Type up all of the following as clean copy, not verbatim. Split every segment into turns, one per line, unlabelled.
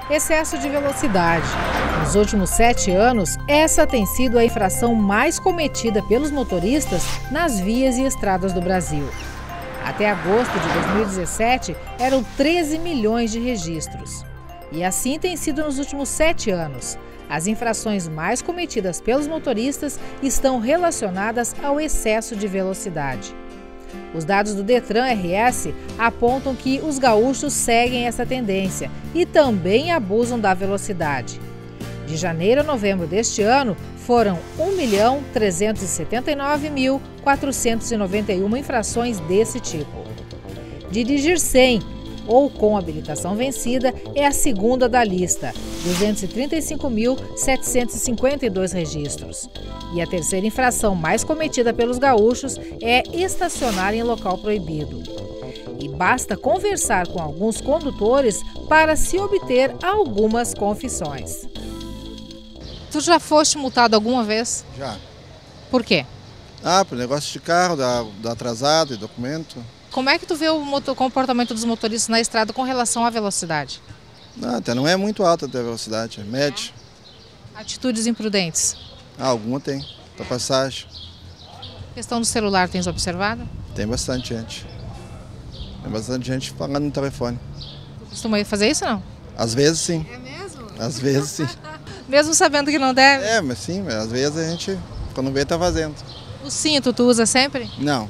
Excesso de velocidade. Nos últimos 7 anos, essa tem sido a infração mais cometida pelos motoristas nas vias e estradas do Brasil. Até agosto de 2017, eram 13 milhões de registros. E assim tem sido nos últimos 7 anos. As infrações mais cometidas pelos motoristas estão relacionadas ao excesso de velocidade. Os dados do Detran RS apontam que os gaúchos seguem essa tendência e também abusam da velocidade. De janeiro a novembro deste ano, foram 1.379.491 infrações desse tipo. Dirigir sem ou com habilitação vencida é a segunda da lista, 235.752 registros. E a terceira infração mais cometida pelos gaúchos é estacionar em local proibido. E basta conversar com alguns condutores para se obter algumas confissões. Tu já foste multado alguma vez?
Já.
Por quê?
Por negócio de carro, da atrasado e documento.
Como é que tu vê o comportamento dos motoristas na estrada com relação à velocidade?
Até não é muito alta a velocidade, é média.
Atitudes imprudentes?
Alguma tem, para passagem.
Questão do celular, tens observado?
Tem bastante gente. Tem bastante gente falando no telefone.
Tu costuma fazer isso ou não?
Às vezes sim.
É mesmo?
Às vezes sim.
Mesmo sabendo que não deve?
Mas sim, às vezes a gente, quando vê, tá fazendo.
O cinto tu usa sempre?
Não,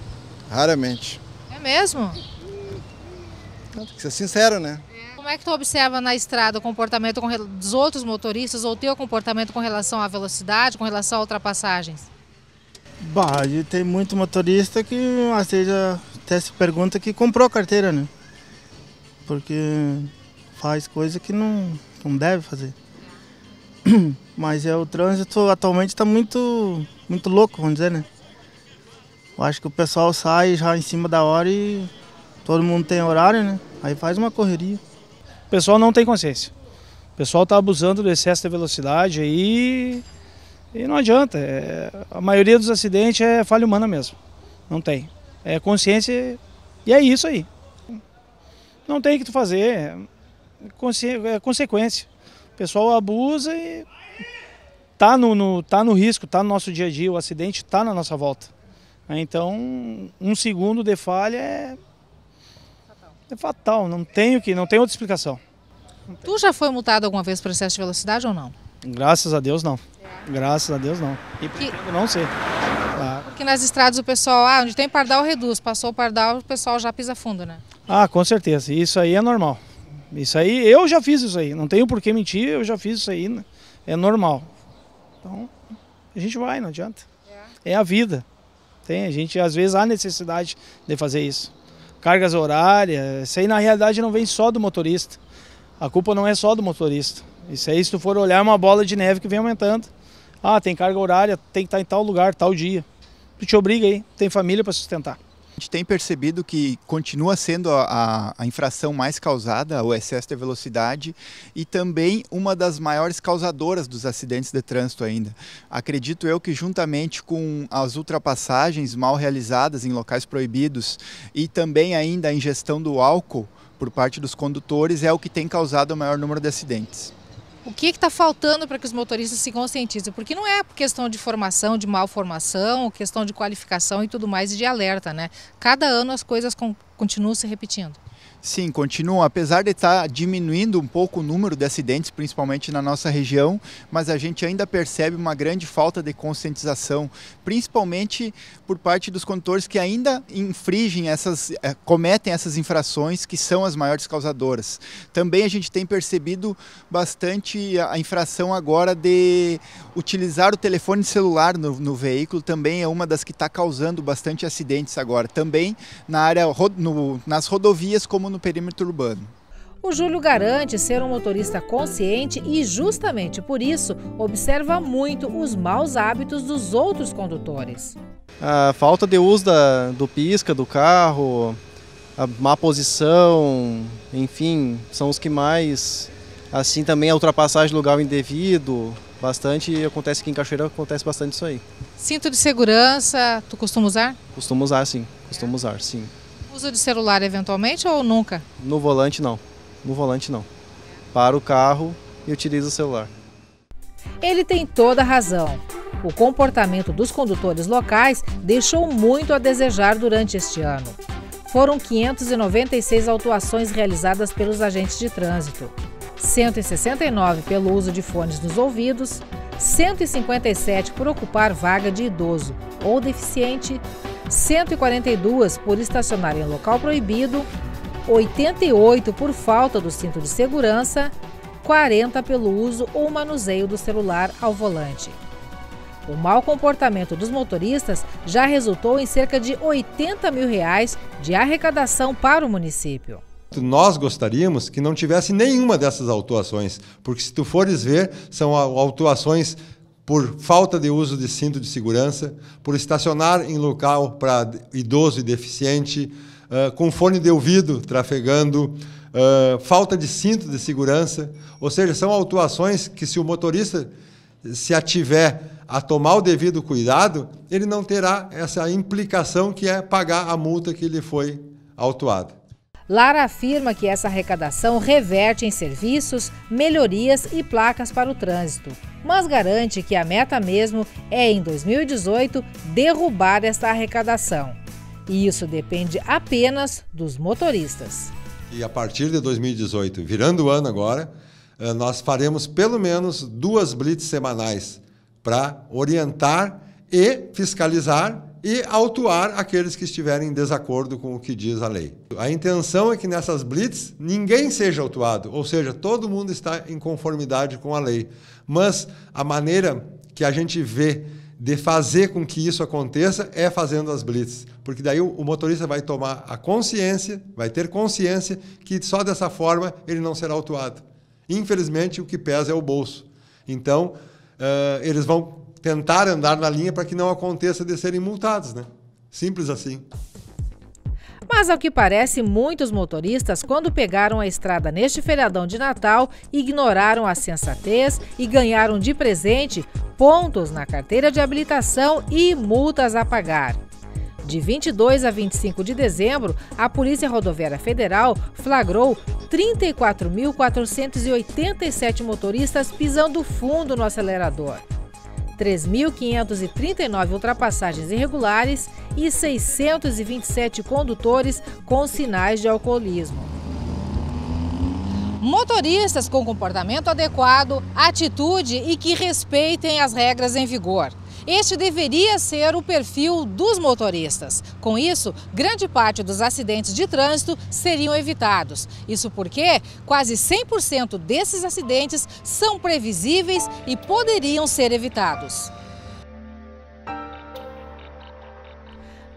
raramente.
É mesmo?
Tem que ser sincero, né?
Como é que tu observa na estrada o comportamento dos outros motoristas ou o teu comportamento com relação à velocidade, com relação a ultrapassagens?
Tem muito motorista que às vezes até se pergunta que comprou a carteira, né? Porque faz coisa que não deve fazer. Mas o trânsito atualmente está muito louco, vamos dizer, né? Eu acho que o pessoal sai já em cima da hora e todo mundo tem horário, né? Aí faz uma correria.
O pessoal não tem consciência. O pessoal está abusando do excesso de velocidade aí e não adianta. A maioria dos acidentes é falha humana mesmo. Não tem. É consciência e é isso aí. Não tem o que tu fazer. É consequência. O pessoal abusa e tá no risco, tá no nosso dia a dia. O acidente está na nossa volta. Então, 1 segundo de falha é fatal, não tem outra explicação.
Tu já foi multado alguma vez por excesso de velocidade ou não?
Graças a Deus não. Graças a Deus não. E pretendo não ser.
Porque nas estradas o pessoal, onde tem pardal reduz, passou o pardal, o pessoal já pisa fundo, né?
Com certeza, isso aí é normal. Isso aí, eu já fiz isso aí, não tenho por que mentir, eu já fiz isso aí, né? É normal. Então, a gente vai, não adianta. É a vida. A gente às vezes há necessidade de fazer isso. Cargas horárias, isso aí na realidade não vem só do motorista. A culpa não é só do motorista. Isso aí, se tu for olhar, é uma bola de neve que vem aumentando. Tem carga horária, tem que estar em tal lugar, tal dia. Tu te obriga aí, tem família para sustentar.
A gente tem percebido que continua sendo a infração mais causada, o excesso de velocidade, e também uma das maiores causadoras dos acidentes de trânsito ainda. Acredito eu que juntamente com as ultrapassagens mal realizadas em locais proibidos e também ainda a ingestão do álcool por parte dos condutores é o que tem causado o maior número de acidentes.
O que está faltando para que os motoristas se conscientizem? Porque não é questão de formação, de malformação, questão de qualificação e tudo mais, e de alerta, né? Cada ano as coisas continuam se repetindo.
Sim, continuam, apesar de estar diminuindo um pouco o número de acidentes, principalmente na nossa região, mas a gente ainda percebe uma grande falta de conscientização, principalmente por parte dos condutores que ainda cometem essas infrações que são as maiores causadoras. Também a gente tem percebido bastante a infração agora de utilizar o telefone celular no veículo, também é uma das que está causando bastante acidentes agora, também na área, nas rodovias como no perímetro urbano.
O Júlio garante ser um motorista consciente e, justamente por isso, observa muito os maus hábitos dos outros condutores.
A falta de uso do pisca do carro, a má posição, enfim, são os que mais... Assim também a ultrapassagem de lugar indevido, bastante, acontece aqui em Cachoeira, acontece bastante isso aí.
Cinto de segurança, tu costuma usar?
Costumo usar, sim. Costumo usar, sim.
Uso de celular eventualmente ou nunca?
No volante não. No volante não. para o carro e utiliza o celular.
Ele tem toda a razão. O comportamento dos condutores locais deixou muito a desejar durante este ano. Foram 596 autuações realizadas pelos agentes de trânsito, 169 pelo uso de fones nos ouvidos, 157 por ocupar vaga de idoso ou deficiente, 142 por estacionar em local proibido, 88 por falta do cinto de segurança, 40 pelo uso ou manuseio do celular ao volante. O mau comportamento dos motoristas já resultou em cerca de R$80 mil de arrecadação para o município.
Nós gostaríamos que não tivesse nenhuma dessas autuações, porque se tu fores ver, são autuações por falta de uso de cinto de segurança, por estacionar em local para idoso e deficiente, com fone de ouvido trafegando, falta de cinto de segurança, ou seja, são autuações que se o motorista se ativer a tomar o devido cuidado, ele não terá essa implicação que é pagar a multa que lhe foi autuada.
Lara afirma que essa arrecadação reverte em serviços, melhorias e placas para o trânsito, mas garante que a meta mesmo é, em 2018, derrubar esta arrecadação. E isso depende apenas dos motoristas.
E a partir de 2018, virando o ano agora, nós faremos pelo menos 2 blitz semanais para orientar e fiscalizar e autuar aqueles que estiverem em desacordo com o que diz a lei. A intenção é que nessas blitz ninguém seja autuado, ou seja, todo mundo está em conformidade com a lei. Mas a maneira que a gente vê de fazer com que isso aconteça é fazendo as blitz, porque daí o motorista vai tomar a consciência, vai ter consciência que só dessa forma ele não será autuado. Infelizmente, o que pesa é o bolso. Então, eles vão tentar andar na linha para que não aconteça de serem multados, né? Simples assim.
Mas, ao que parece, muitos motoristas, quando pegaram a estrada neste feriadão de Natal, ignoraram a sensatez e ganharam de presente pontos na carteira de habilitação e multas a pagar. De 22 a 25 de dezembro, a Polícia Rodoviária Federal flagrou 34.487 motoristas pisando fundo no acelerador, 3.539 ultrapassagens irregulares e 627 condutores com sinais de alcoolismo. Motoristas com comportamento adequado, atitude e que respeitem as regras em vigor. Este deveria ser o perfil dos motoristas. Com isso, grande parte dos acidentes de trânsito seriam evitados. Isso porque quase 100% desses acidentes são previsíveis e poderiam ser evitados.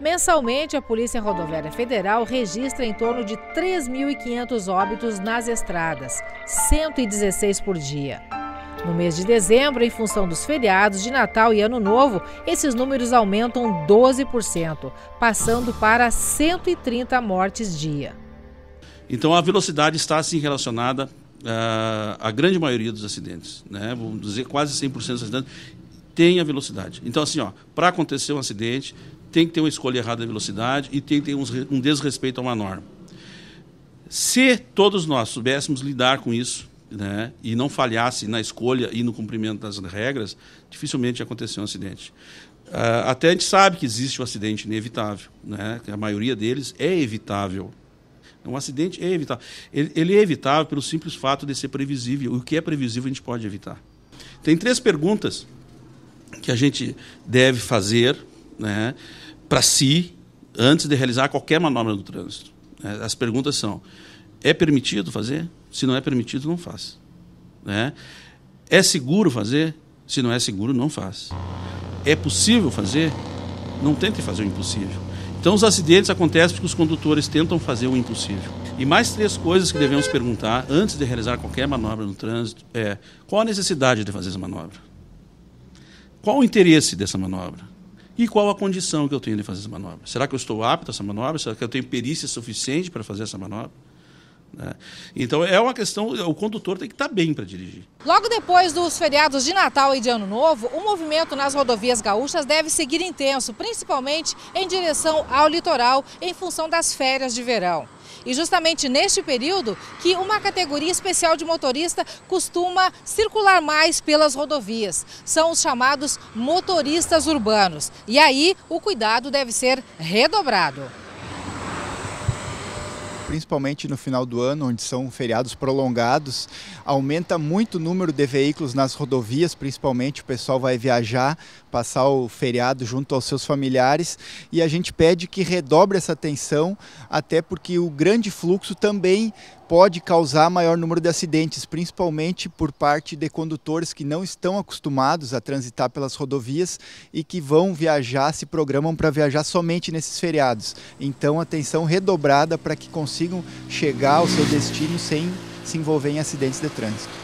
Mensalmente, a Polícia Rodoviária Federal registra em torno de 3.500 óbitos nas estradas, 116 por dia. No mês de dezembro, em função dos feriados de Natal e Ano Novo, esses números aumentam 12%, passando para 130 mortes dia.
Então, a velocidade está assim relacionada à grande maioria dos acidentes, né? Vamos dizer, quase 100% dos acidentes tem a velocidade. Então, assim, para acontecer um acidente, tem que ter uma escolha errada da velocidade e tem que ter um desrespeito a uma norma. Se todos nós soubéssemos lidar com isso, né, e não falhasse na escolha e no cumprimento das regras, dificilmente ia acontecer um acidente. Até a gente sabe que existe um acidente inevitável, né, que a maioria deles é evitável. Um acidente é evitável. Ele é evitável pelo simples fato de ser previsível. O que é previsível a gente pode evitar. Tem 3 perguntas que a gente deve fazer, né, para si, antes de realizar qualquer manobra no trânsito. As perguntas são: é permitido fazer? Se não é permitido, não faz. Né? É seguro fazer? Se não é seguro, não faz. É possível fazer? Não tente fazer o impossível. Então, os acidentes acontecem porque os condutores tentam fazer o impossível. E mais 3 coisas que devemos perguntar antes de realizar qualquer manobra no trânsito é: qual a necessidade de fazer essa manobra? Qual o interesse dessa manobra? E qual a condição que eu tenho de fazer essa manobra? Será que eu estou apto a essa manobra? Será que eu tenho perícia suficiente para fazer essa manobra? Então é uma questão, o condutor tem que estar bem para dirigir.
Logo depois dos feriados de Natal e de Ano Novo, o movimento nas rodovias gaúchas deve seguir intenso, principalmente em direção ao litoral, em função das férias de verão. E justamente neste período que uma categoria especial de motorista costuma circular mais pelas rodovias. São os chamados motoristas urbanos. E aí o cuidado deve ser redobrado.
Principalmente no final do ano, onde são feriados prolongados, aumenta muito o número de veículos nas rodovias, principalmente o pessoal vai viajar, passar o feriado junto aos seus familiares, e a gente pede que redobre essa atenção, até porque o grande fluxo também pode causar maior número de acidentes, principalmente por parte de condutores que não estão acostumados a transitar pelas rodovias e que vão viajar, se programam para viajar somente nesses feriados. Então, atenção redobrada para que consigam chegar ao seu destino sem se envolver em acidentes de trânsito.